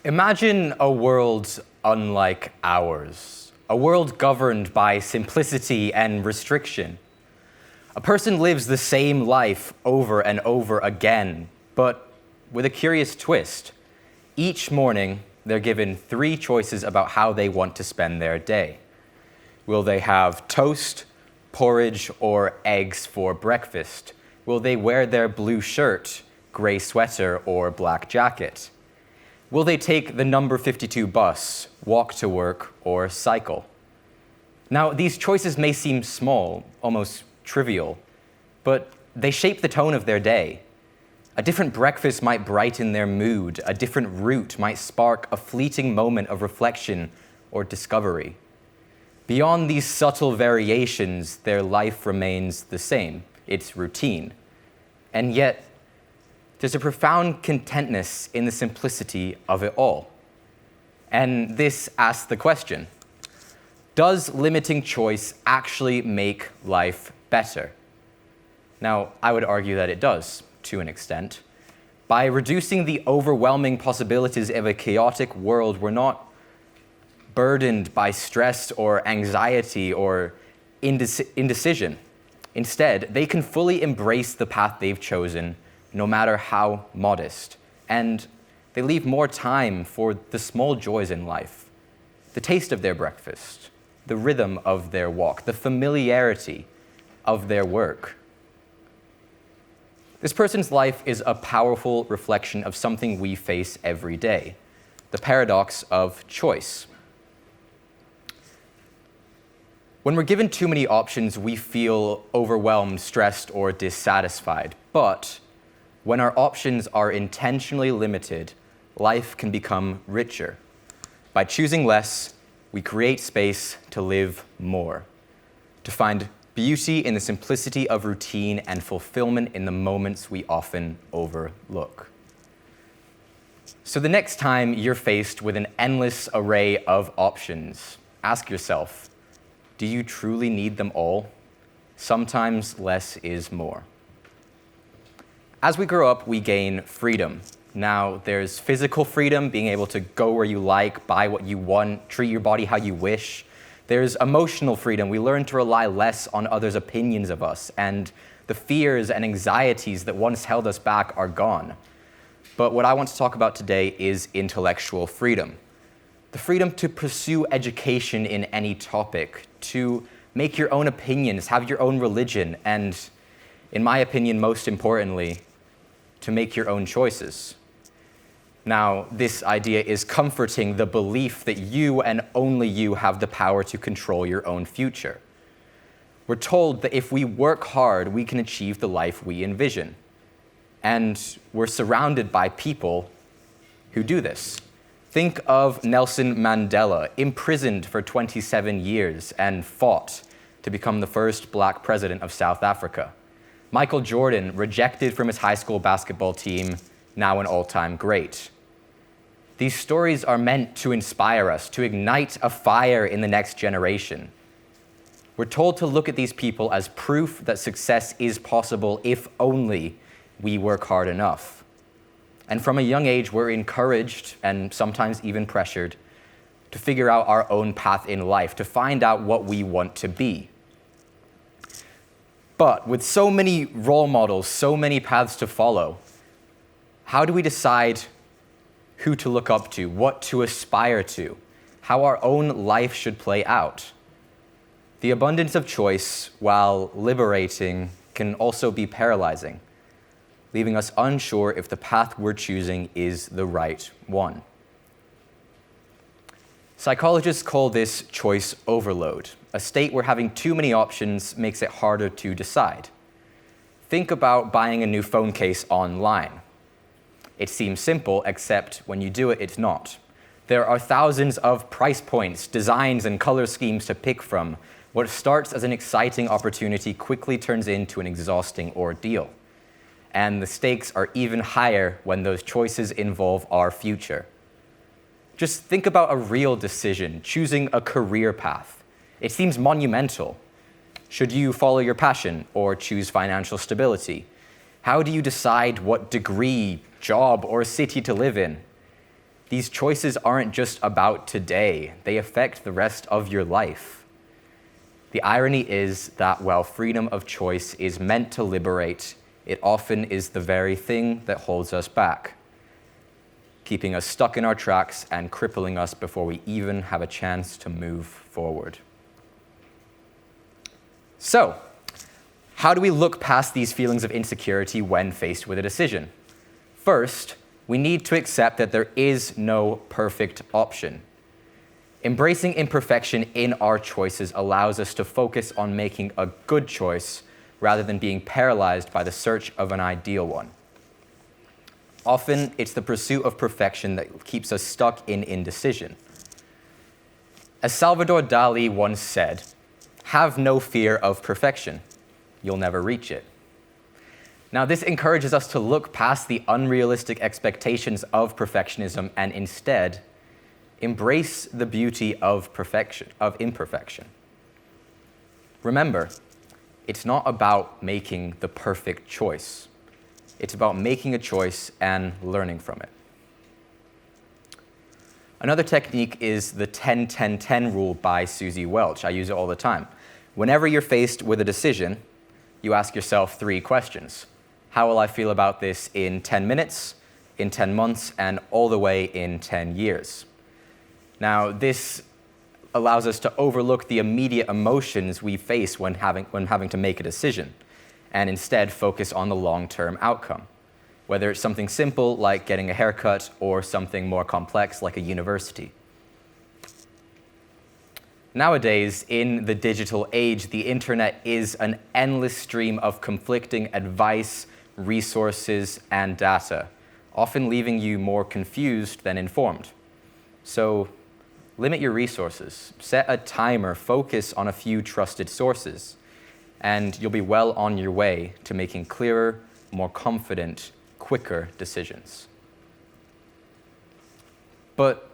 Imagine a world unlike ours, a world governed by simplicity and restriction. A person lives the same life over and over again, but with a curious twist. Each morning, they're given 3 choices about how they want to spend their day. Will they have toast, porridge, or eggs for breakfast? Will they wear their blue shirt, gray sweater, or black jacket? Will they take the number 52 bus, walk to work, or cycle? Now, these choices may seem small, almost trivial, but they shape the tone of their day. A different breakfast might brighten their mood. A different route might spark a fleeting moment of reflection or discovery. Beyond these subtle variations, their life remains the same. It's routine. And yet, there's a profound contentness in the simplicity of it all. And this asks the question, does limiting choice actually make life better? Now, I would argue that it does, to an extent. By reducing the overwhelming possibilities of a chaotic world, we're not burdened by stress or anxiety or indecision. Instead, they can fully embrace the path they've chosen, no matter how modest. And they leave more time for the small joys in life, the taste of their breakfast, the rhythm of their walk, the familiarity of their work. This person's life is a powerful reflection of something we face every day, the paradox of choice. When we're given too many options, we feel overwhelmed, stressed, or dissatisfied. But when our options are intentionally limited, life can become richer. By choosing less, we create space to live more, to find beauty in the simplicity of routine and fulfillment in the moments we often overlook. So the next time you're faced with an endless array of options, ask yourself, do you truly need them all? Sometimes less is more. As we grow up, we gain freedom. Now, there's physical freedom, being able to go where you like, buy what you want, treat your body how you wish. There's emotional freedom. We learn to rely less on others' opinions of us, and the fears and anxieties that once held us back are gone. But what I want to talk about today is intellectual freedom. The freedom to pursue education in any topic, to make your own opinions, have your own religion, and, in my opinion, most importantly, to make your own choices. Now, this idea is comforting the belief that you and only you have the power to control your own future. We're told that if we work hard, we can achieve the life we envision. And we're surrounded by people who do this. Think of Nelson Mandela, imprisoned for 27 years and fought to become the first black president of South Africa. Michael Jordan, rejected from his high school basketball team, now an all-time great. These stories are meant to inspire us, to ignite a fire in the next generation. We're told to look at these people as proof that success is possible if only we work hard enough. And from a young age, we're encouraged, and sometimes even pressured, to figure out our own path in life, to find out what we want to be. But with so many role models, so many paths to follow, how do we decide who to look up to, what to aspire to, how our own life should play out? The abundance of choice, while liberating, can also be paralyzing, leaving us unsure if the path we're choosing is the right one. Psychologists call this choice overload, a state where having too many options makes it harder to decide. Think about buying a new phone case online. It seems simple, except when you do it, it's not. There are thousands of price points, designs, and color schemes to pick from. What starts as an exciting opportunity quickly turns into an exhausting ordeal. And the stakes are even higher when those choices involve our future. Just think about a real decision, choosing a career path. It seems monumental. Should you follow your passion or choose financial stability? How do you decide what degree, job, or city to live in? These choices aren't just about today, they affect the rest of your life. The irony is that while freedom of choice is meant to liberate, it often is the very thing that holds us back, keeping us stuck in our tracks and crippling us before we even have a chance to move forward. So, how do we look past these feelings of insecurity when faced with a decision? First, we need to accept that there is no perfect option. Embracing imperfection in our choices allows us to focus on making a good choice rather than being paralyzed by the search of an ideal one. Often, it's the pursuit of perfection that keeps us stuck in indecision. As Salvador Dali once said, "Have no fear of perfection. You'll never reach it." Now, this encourages us to look past the unrealistic expectations of perfectionism and instead embrace the beauty of imperfection. Remember, it's not about making the perfect choice. It's about making a choice and learning from it. Another technique is the 10-10-10 rule by Susie Welch. I use it all the time. Whenever you're faced with a decision, you ask yourself 3 questions. How will I feel about this in 10 minutes, in 10 months, and all the way in 10 years? Now, this allows us to overlook the immediate emotions we face when having to make a decision, and instead focus on the long-term outcome, whether it's something simple like getting a haircut or something more complex like a university. Nowadays, in the digital age, the internet is an endless stream of conflicting advice, resources, and data, often leaving you more confused than informed. So, limit your resources, set a timer, focus on a few trusted sources, and you'll be well on your way to making clearer, more confident, quicker decisions. But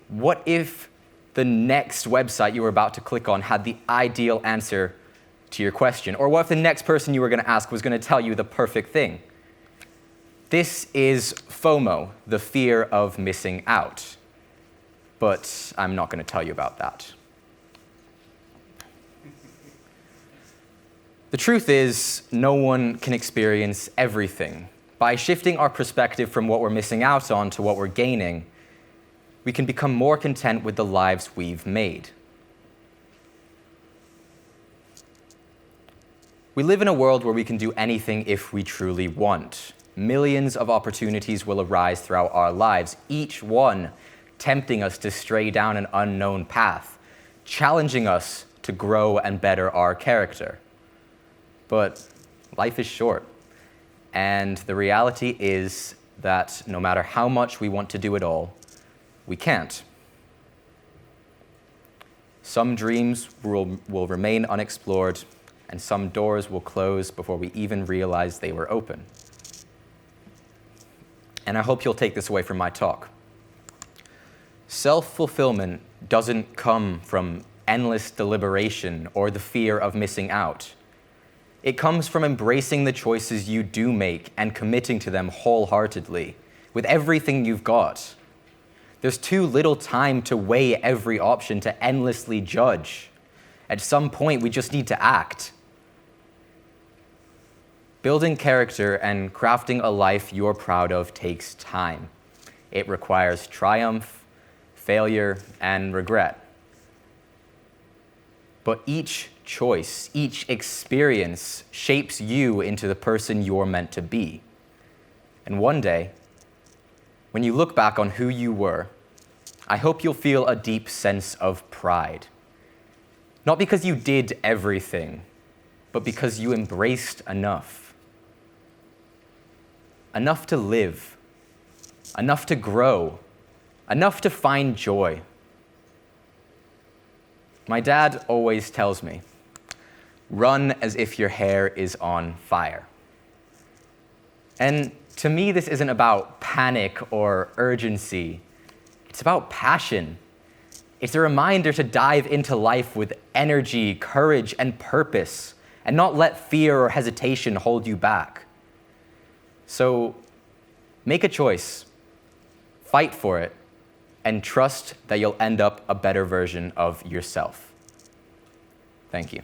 what if the next website you were about to click on had the ideal answer to your question? Or what if the next person you were going to ask was going to tell you the perfect thing? This is FOMO, the fear of missing out. But I'm not going to tell you about that. The truth is, no one can experience everything. By shifting our perspective from what we're missing out on to what we're gaining, we can become more content with the lives we've made. We live in a world where we can do anything if we truly want. Millions of opportunities will arise throughout our lives, each one tempting us to stray down an unknown path, challenging us to grow and better our character. But life is short, and the reality is that no matter how much we want to do it all, we can't. Some dreams will remain unexplored, and some doors will close before we even realize they were open. And I hope you'll take this away from my talk. Self-fulfillment doesn't come from endless deliberation or the fear of missing out. It comes from embracing the choices you do make and committing to them wholeheartedly, with everything you've got. There's too little time to weigh every option, to endlessly judge. At some point, we just need to act. Building character and crafting a life you're proud of takes time. It requires triumph, failure, and regret. But each choice, each experience shapes you into the person you're meant to be. And one day, when you look back on who you were, I hope you'll feel a deep sense of pride. Not because you did everything, but because you embraced enough. Enough to live, enough to grow, enough to find joy. My dad always tells me, run as if your hair is on fire. And to me, this isn't about panic or urgency. It's about passion. It's a reminder to dive into life with energy, courage, and purpose, and not let fear or hesitation hold you back. So make a choice, fight for it, and trust that you'll end up a better version of yourself. Thank you.